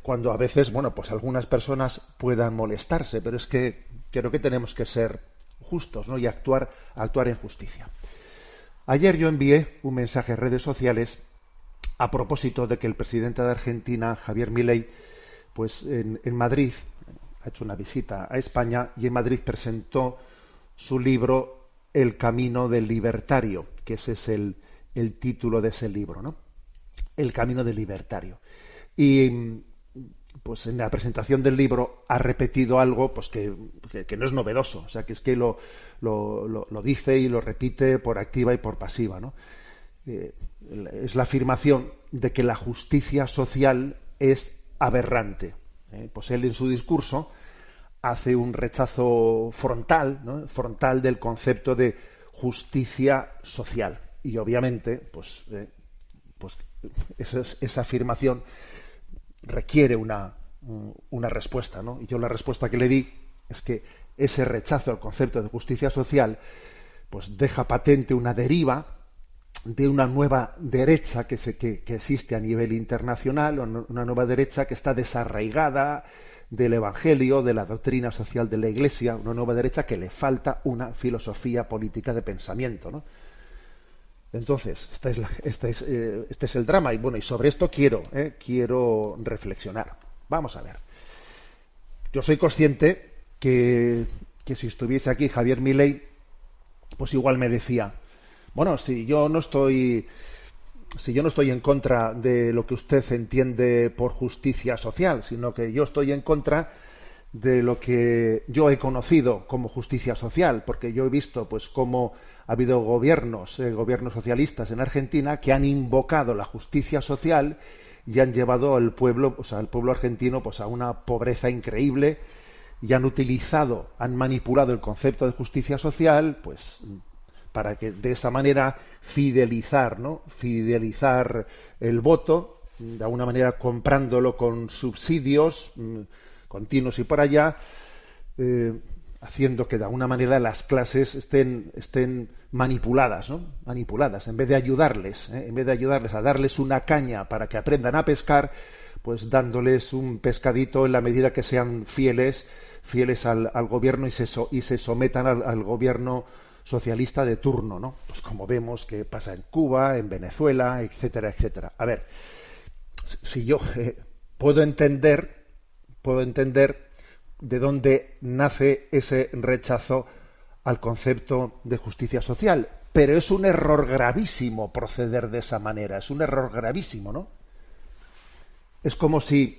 Cuando a veces, bueno, pues algunas personas puedan molestarse, pero es que creo que tenemos que ser justos, ¿no? Y actuar en justicia. Ayer yo envié un mensaje en redes sociales a propósito de que el presidente de Argentina, Javier Milei, pues en Madrid ha hecho una visita a España y en Madrid presentó su libro El camino del libertario, que ese es el título de ese libro, ¿no? El camino del libertario. Y pues en la presentación del libro ha repetido algo pues que no es novedoso, o sea que es que lo dice y lo repite por activa y por pasiva, ¿no? Es la afirmación de que la justicia social es aberrante. Pues él en su discurso hace un rechazo frontal, ¿no? Frontal del concepto de justicia social y obviamente pues esa afirmación requiere una respuesta, ¿no? Y yo la respuesta que le di es que ese rechazo al concepto de justicia social pues deja patente una deriva de una nueva derecha que existe a nivel internacional, una nueva derecha que está desarraigada del Evangelio, de la doctrina social de la Iglesia, una nueva derecha que le falta una filosofía política de pensamiento, ¿no? Entonces, este es el drama y bueno, y sobre esto quiero reflexionar. Vamos a ver. Yo soy consciente que si estuviese aquí Javier Milei, pues igual me decía, bueno, si yo no estoy en contra de lo que usted entiende por justicia social, sino que yo estoy en contra de lo que yo he conocido como justicia social, porque yo he visto pues cómo ha habido gobiernos socialistas en Argentina que han invocado la justicia social y han llevado al pueblo, o sea, al pueblo argentino pues a una pobreza increíble y han manipulado el concepto de justicia social pues para que de esa manera fidelizar, ¿no? Fidelizar el voto, de alguna manera comprándolo con subsidios continuos y por allá, haciendo que de alguna manera las clases estén manipuladas, ¿no? Manipuladas, en vez de ayudarles a darles una caña para que aprendan a pescar, pues dándoles un pescadito en la medida que sean fieles al gobierno y se sometan al gobierno socialista de turno, ¿no? Pues como vemos que pasa en Cuba, en Venezuela, etcétera, etcétera. A ver, si yo puedo entender de dónde nace ese rechazo al concepto de justicia social, pero es un error gravísimo proceder de esa manera, es un error gravísimo, ¿no? Es como si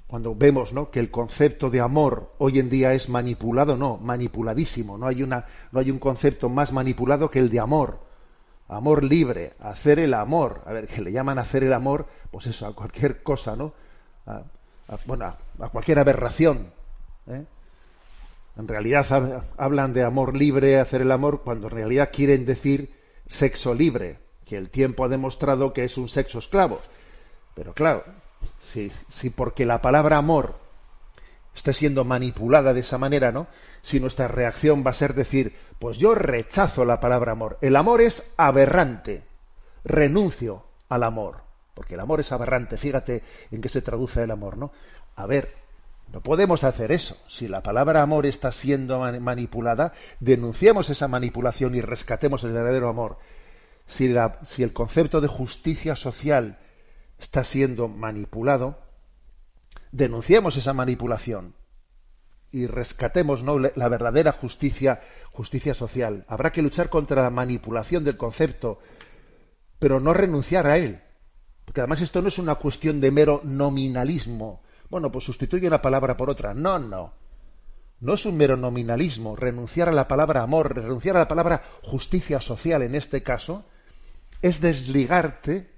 cuando vemos, ¿no?, que el concepto de amor hoy en día es manipulado, no, manipuladísimo, no hay un concepto más manipulado que el de amor libre, hacer el amor, a ver, que le llaman hacer el amor, pues eso, a cualquier cosa, ¿no? A cualquier aberración, ¿eh? En realidad hablan de amor libre, hacer el amor, cuando en realidad quieren decir sexo libre, que el tiempo ha demostrado que es un sexo esclavo. Pero claro, si porque la palabra amor esté siendo manipulada de esa manera, ¿no? Si nuestra reacción va a ser decir, pues yo rechazo la palabra amor. El amor es aberrante. Renuncio al amor. Porque el amor es aberrante. Fíjate en qué se traduce el amor, ¿no? A ver, no podemos hacer eso. Si la palabra amor está siendo manipulada, denunciemos esa manipulación y rescatemos el verdadero amor. Si el concepto de justicia social está siendo manipulado, denunciemos esa manipulación y rescatemos, ¿no?, la verdadera justicia social. Habrá que luchar contra la manipulación del concepto, pero no renunciar a él. Porque además esto no es una cuestión de mero nominalismo. Bueno, pues sustituye una palabra por otra. No. No es un mero nominalismo. Renunciar a la palabra amor, renunciar a la palabra justicia social en este caso, es desligarte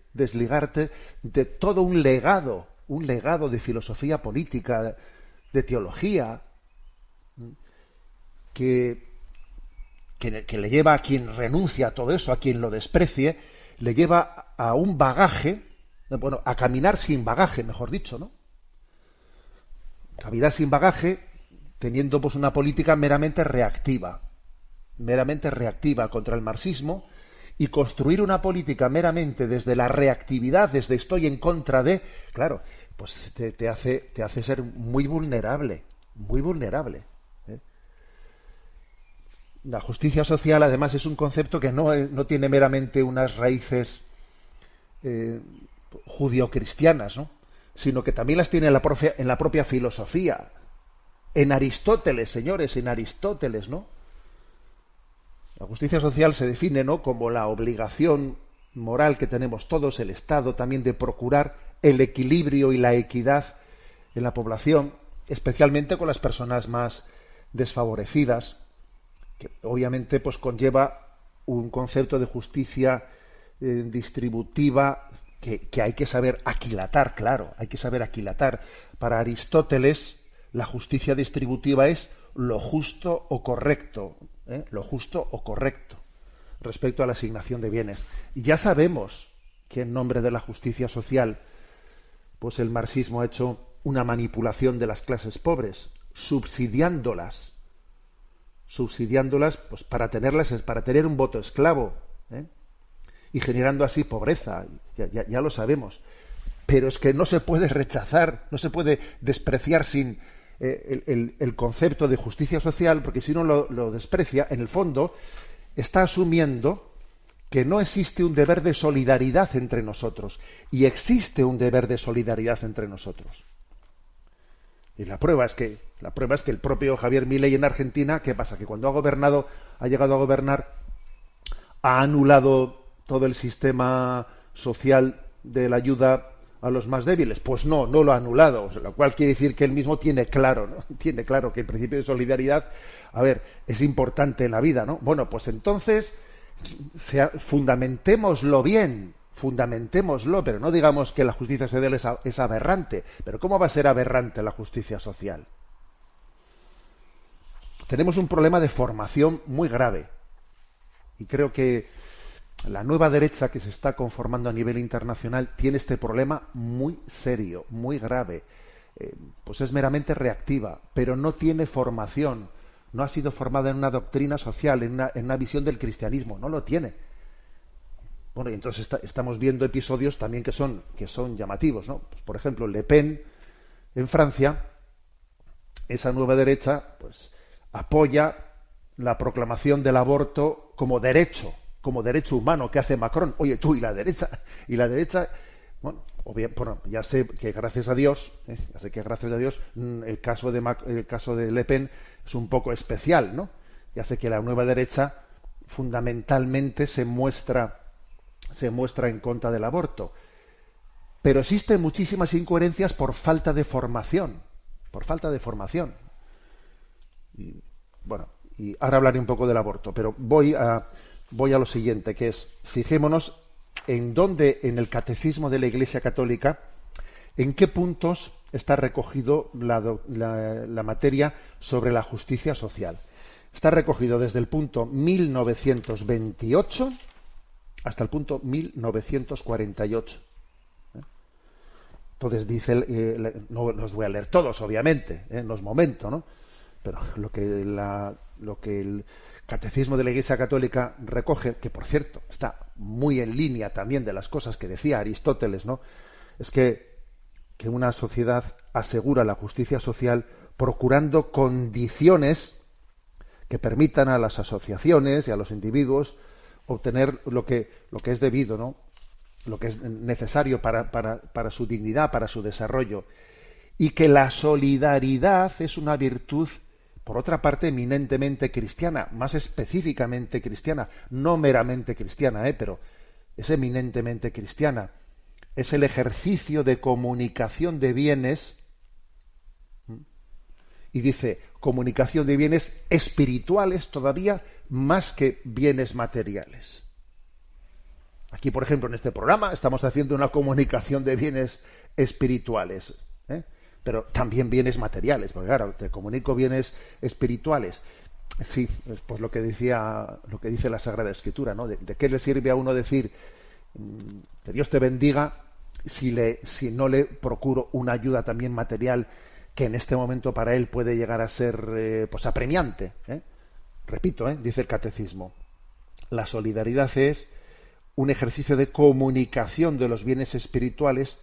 de todo un legado de filosofía política, de teología, que le lleva a quien renuncia a todo eso, a quien lo desprecie, le lleva a un bagaje, bueno, a caminar sin bagaje, mejor dicho, ¿no? Caminar sin bagaje, teniendo pues una política meramente reactiva contra el marxismo, y construir una política meramente desde la reactividad, desde estoy en contra de, claro, pues te hace ser muy vulnerable, muy vulnerable. ¿Eh? La justicia social, además, es un concepto que no tiene meramente unas raíces judio-cristianas, ¿no? Sino que también las tiene en la propia filosofía. En Aristóteles, señores, en Aristóteles, ¿no? La justicia social se define, ¿no?, como la obligación moral que tenemos todos, el Estado, también de procurar el equilibrio y la equidad en la población, especialmente con las personas más desfavorecidas, que obviamente pues conlleva un concepto de justicia distributiva que hay que saber aquilatar, claro, hay que saber aquilatar. Para Aristóteles, la justicia distributiva es lo justo o correcto, lo justo o correcto respecto a la asignación de bienes. Y ya sabemos que en nombre de la justicia social, pues el marxismo ha hecho una manipulación de las clases pobres, subsidiándolas pues para tener un voto esclavo, y generando así pobreza. Ya lo sabemos. Pero es que no se puede rechazar, no se puede despreciar sin el concepto de justicia social, porque si uno lo desprecia, en el fondo está asumiendo que no existe un deber de solidaridad entre nosotros, y existe un deber de solidaridad entre nosotros. Y la prueba es que el propio Javier Milei en Argentina, ¿qué pasa? Que cuando ha llegado a gobernar, ha anulado todo el sistema social de la ayuda a los más débiles. Pues no lo ha anulado, lo cual quiere decir que él mismo tiene claro, ¿no? Tiene claro que el principio de solidaridad, es importante en la vida, ¿no? Bueno, pues entonces fundamentémoslo bien, pero no digamos que la justicia social es aberrante. Pero ¿cómo va a ser aberrante la justicia social? Tenemos un problema de formación muy grave, y creo que la nueva derecha que se está conformando a nivel internacional tiene este problema muy serio, muy grave. Pues es meramente reactiva, pero no tiene formación, no ha sido formada en una doctrina social, en una visión del cristianismo, no lo tiene. Bueno, y entonces estamos viendo episodios también que son llamativos, ¿no? Pues, por ejemplo, Le Pen en Francia, esa nueva derecha, pues apoya la proclamación del aborto como derecho humano que hace Macron. Oye, tú y la derecha, bueno, ya sé que gracias a Dios, el caso de Le Pen es un poco especial, ¿no? Ya sé que la nueva derecha fundamentalmente se muestra en contra del aborto, pero existen muchísimas incoherencias por falta de formación. Y, bueno, y ahora hablaré un poco del aborto, pero voy a lo siguiente, que es, fijémonos en dónde en el catecismo de la Iglesia Católica, en qué puntos está recogido la materia sobre la justicia social. Está recogido desde el punto 1928 hasta el punto 1948. Entonces dice, no los voy a leer todos, obviamente, no es momento, ¿no? Pero lo que el Catecismo de la Iglesia Católica recoge, que por cierto está muy en línea también de las cosas que decía Aristóteles, ¿no? Es que una sociedad asegura la justicia social procurando condiciones que permitan a las asociaciones y a los individuos obtener lo que es debido, ¿no? Lo que es necesario para su dignidad, para su desarrollo. Y que la solidaridad es una virtud, por otra parte, eminentemente cristiana, más específicamente cristiana, no meramente cristiana, pero es eminentemente cristiana. Es el ejercicio de comunicación de bienes, y dice, comunicación de bienes espirituales todavía más que bienes materiales. Aquí, por ejemplo, en este programa estamos haciendo una comunicación de bienes espirituales, pero también bienes materiales, porque claro, te comunico bienes espirituales. Sí, pues lo que dice la Sagrada Escritura, ¿no? ¿De qué le sirve a uno decir que Dios te bendiga si no le procuro una ayuda también material que en este momento para él puede llegar a ser pues apremiante? Repito, dice el Catecismo, la solidaridad es un ejercicio de comunicación de los bienes espirituales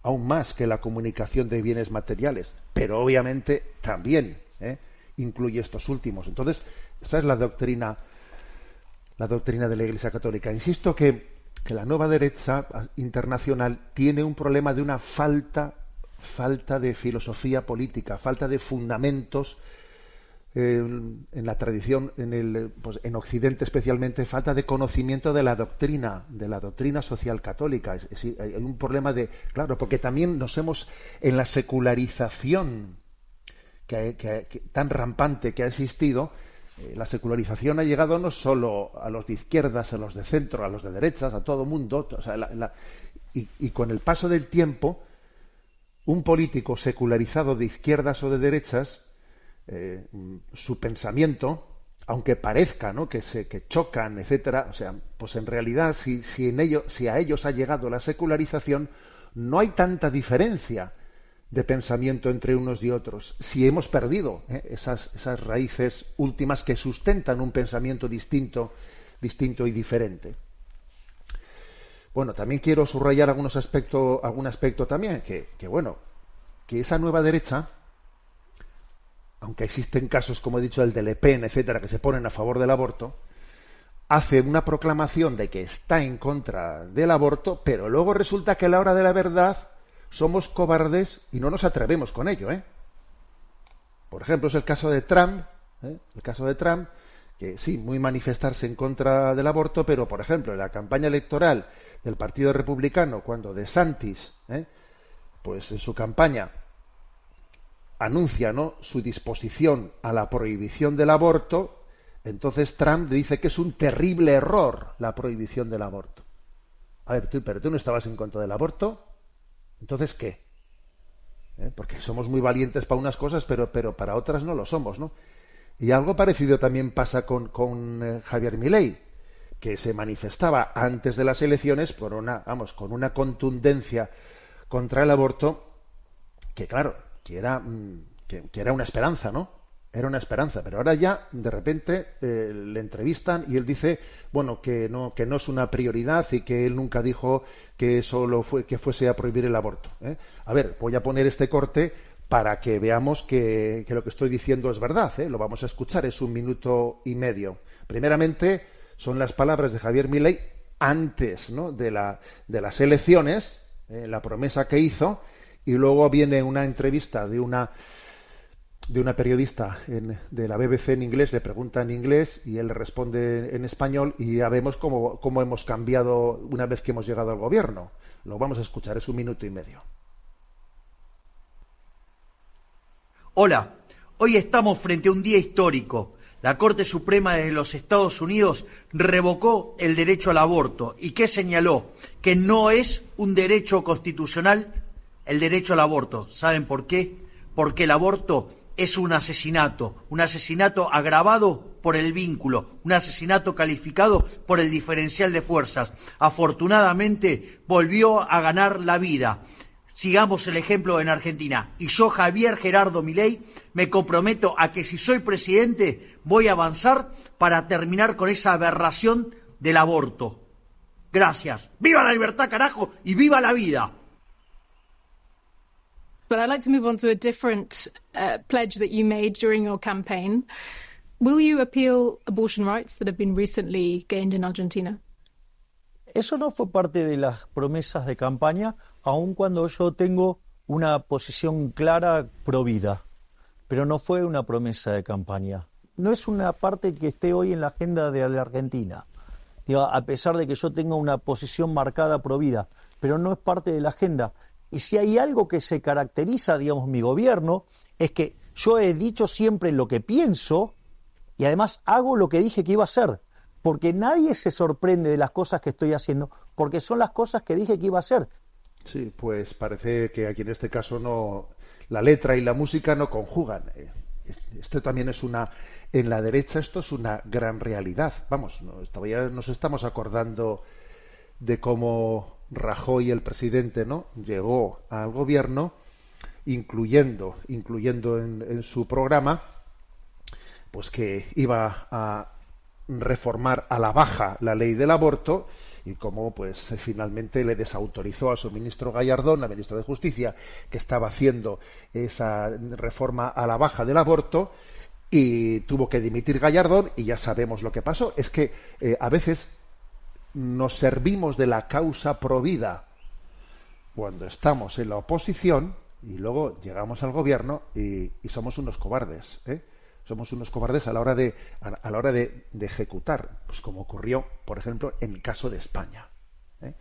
aún más que la comunicación de bienes materiales, pero obviamente también incluye estos últimos. Entonces, esa es la doctrina de la Iglesia Católica. Insisto que la nueva derecha internacional tiene un problema de una falta de filosofía política, falta de fundamentos en la tradición, en Occidente especialmente, falta de conocimiento de la doctrina social católica. Hay un problema claro, porque también en la secularización tan rampante que ha existido, la secularización ha llegado no solo a los de izquierdas, a los de centro, a los de derechas, a todo mundo, o sea, y con el paso del tiempo, un político secularizado de izquierdas o de derechas, su pensamiento, aunque parezca, ¿no?, que chocan, etcétera, o sea, pues en realidad si a ellos ha llegado la secularización, no hay tanta diferencia de pensamiento entre unos y otros. Si hemos perdido esas raíces últimas que sustentan un pensamiento distinto y diferente. Bueno, también quiero subrayar algún aspecto también, que esa nueva derecha, aunque existen casos, como he dicho, el de Le Pen, etcétera, que se ponen a favor del aborto, hace una proclamación de que está en contra del aborto, pero luego resulta que a la hora de la verdad somos cobardes y no nos atrevemos con ello, Por ejemplo, es el caso de Trump, que sí, muy manifestarse en contra del aborto, pero, por ejemplo, en la campaña electoral del Partido Republicano, cuando DeSantis, pues en su campaña anuncia, ¿no?, su disposición a la prohibición del aborto, entonces Trump dice que es un terrible error la prohibición del aborto. A ver, pero tú no estabas en contra del aborto, entonces ¿qué? Porque somos muy valientes para unas cosas, pero para otras no lo somos, ¿no? Y algo parecido también pasa con Javier Milei, que se manifestaba antes de las elecciones con una contundencia contra el aborto, que claro, que era una esperanza, ¿no? Era una esperanza, pero ahora ya de repente le entrevistan y él dice, bueno, que no es una prioridad y que él nunca dijo que fuese a prohibir el aborto. A ver, voy a poner este corte para que veamos que lo que estoy diciendo es verdad. Lo vamos a escuchar, es 1 minuto y medio. Primeramente son las palabras de Javier Milei antes, ¿no?, de las elecciones, la promesa que hizo, y luego viene una entrevista de una periodista de la BBC en inglés, le pregunta en inglés y él responde en español, y ya vemos cómo hemos cambiado una vez que hemos llegado al gobierno. Lo vamos a escuchar, es 1 minuto y medio. Hola, hoy estamos frente a un día histórico. La Corte Suprema de los Estados Unidos revocó el derecho al aborto y que señaló que no es un derecho constitucional el derecho al aborto. ¿Saben por qué? Porque el aborto es un asesinato agravado por el vínculo, un asesinato calificado por el diferencial de fuerzas. Afortunadamente volvió a ganar la vida. Sigamos el ejemplo en Argentina. Y yo, Javier Gerardo Milei, me comprometo a que si soy presidente voy a avanzar para terminar con esa aberración del aborto. Gracias. ¡Viva la libertad, carajo! ¡Y viva la vida! But I'd like to move on to a different pledge that you made during your campaign. Will you appeal abortion rights that have been recently gained in Argentina? Eso no fue parte de las promesas de campaña, aun cuando yo tengo una posición clara pro vida. Pero no fue una promesa de campaña. No es una parte que esté hoy en la agenda de la Argentina. Digo, a pesar de que yo tenga una posición marcada pro vida, pero no es parte de la agenda. Y si hay algo que se caracteriza, digamos, mi gobierno, es que yo he dicho siempre lo que pienso y además hago lo que dije que iba a hacer. Porque nadie se sorprende de las cosas que estoy haciendo, porque son las cosas que dije que iba a hacer. Sí, pues parece que aquí en este caso no, la letra y la música no conjugan. Esto también es en la derecha esto es una gran realidad. Vamos, todavía nos estamos acordando de cómo Rajoy, el presidente, ¿no?, llegó al gobierno incluyendo en su programa pues que iba a reformar a la baja la ley del aborto, y cómo pues finalmente le desautorizó a su ministro Gallardón, al ministro de Justicia, que estaba haciendo esa reforma a la baja del aborto, y tuvo que dimitir Gallardón, y ya sabemos lo que pasó. Es que a veces nos servimos de la causa provida cuando estamos en la oposición, y luego llegamos al gobierno y somos unos cobardes, ¿eh? Somos unos cobardes a la hora de ejecutar, pues como ocurrió, por ejemplo, en el caso de España, ¿eh?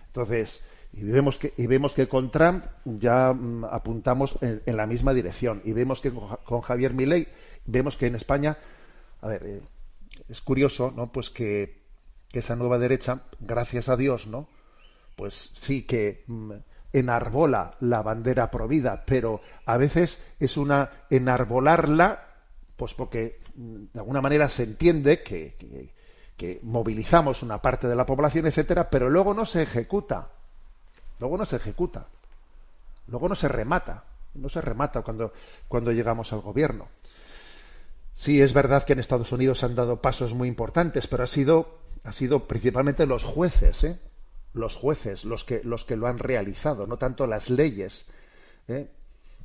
Entonces, y vemos que con Trump ya apuntamos en la misma dirección, y vemos que con Javier Milei vemos que en España, a ver, es curioso, ¿no? Pues que esa nueva derecha, gracias a Dios, ¿no? Pues sí que enarbola la bandera provida, pero a veces es una enarbolarla, pues porque de alguna manera se entiende que movilizamos una parte de la población, etcétera, pero luego no se ejecuta, luego no se remata cuando llegamos al gobierno. Sí, es verdad que en Estados Unidos se han dado pasos muy importantes, pero ha sido principalmente los jueces, ¿eh? Los jueces los que lo han realizado, no tanto las leyes, ¿eh?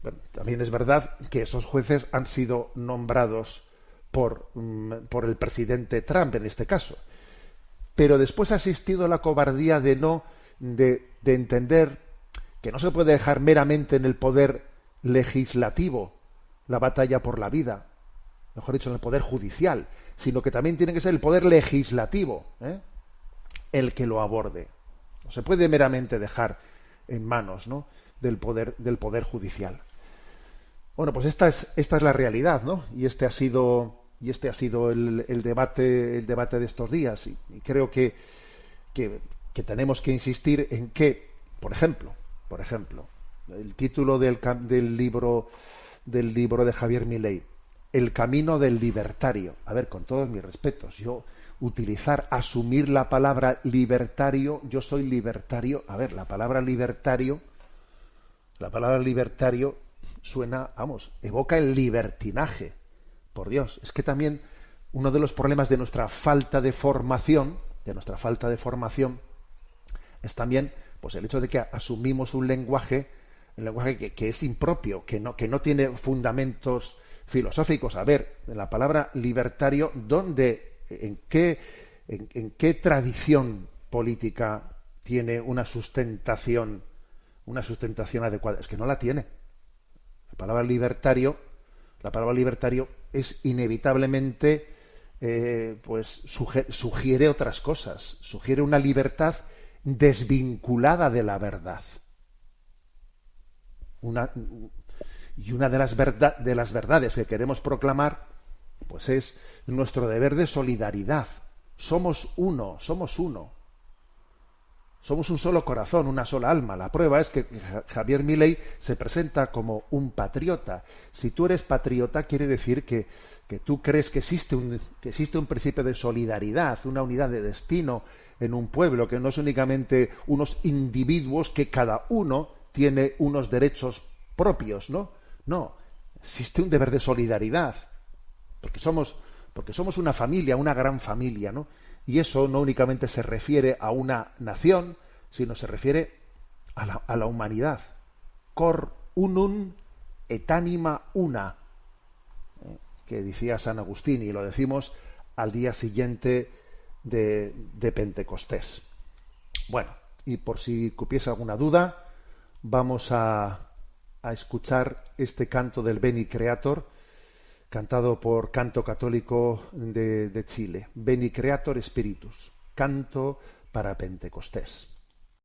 Bueno, también es verdad que esos jueces han sido nombrados por el presidente Trump en este caso, pero después ha existido la cobardía de entender que no se puede dejar meramente en el poder legislativo la batalla por la vida, mejor dicho, en el poder judicial, sino que también tiene que ser el poder legislativo, ¿eh? El que lo aborde. No se puede meramente dejar en manos, ¿no? del poder judicial. Bueno, pues esta es la realidad, ¿no? Y este ha sido el debate de estos días, y creo que tenemos que insistir en que, por ejemplo, el título del libro de Javier Milei, El camino del libertario. A ver, con todos mis respetos, asumir la palabra libertario, yo soy libertario. A ver, la palabra libertario suena, evoca el libertinaje. Por Dios, es que también uno de los problemas de nuestra falta de formación, es también pues el hecho de que asumimos un lenguaje que es impropio, que no tiene fundamentos filosóficos. A ver, la palabra libertario, en qué tradición política tiene una sustentación adecuada? Es que no la tiene. La palabra libertario es inevitablemente pues sugiere otras cosas, sugiere una libertad desvinculada de la verdad. Y una de las verdades que queremos proclamar, pues es nuestro deber de solidaridad. Somos uno. Somos un solo corazón, una sola alma. La prueba es que Javier Milei se presenta como un patriota. Si tú eres patriota, quiere decir que tú crees que existe un principio de solidaridad, una unidad de destino en un pueblo, que no es únicamente unos individuos que cada uno tiene unos derechos propios, ¿no? No, existe un deber de solidaridad, porque somos una familia, una gran familia, ¿no? Y eso no únicamente se refiere a una nación, sino se refiere a la humanidad. Cor unum et anima una, que decía San Agustín, y lo decimos al día siguiente de Pentecostés. Bueno, y por si cupiese alguna duda, vamos a escuchar este canto del Veni Creator, cantado por Canto Católico de Chile. Veni Creator Spiritus, canto para Pentecostés.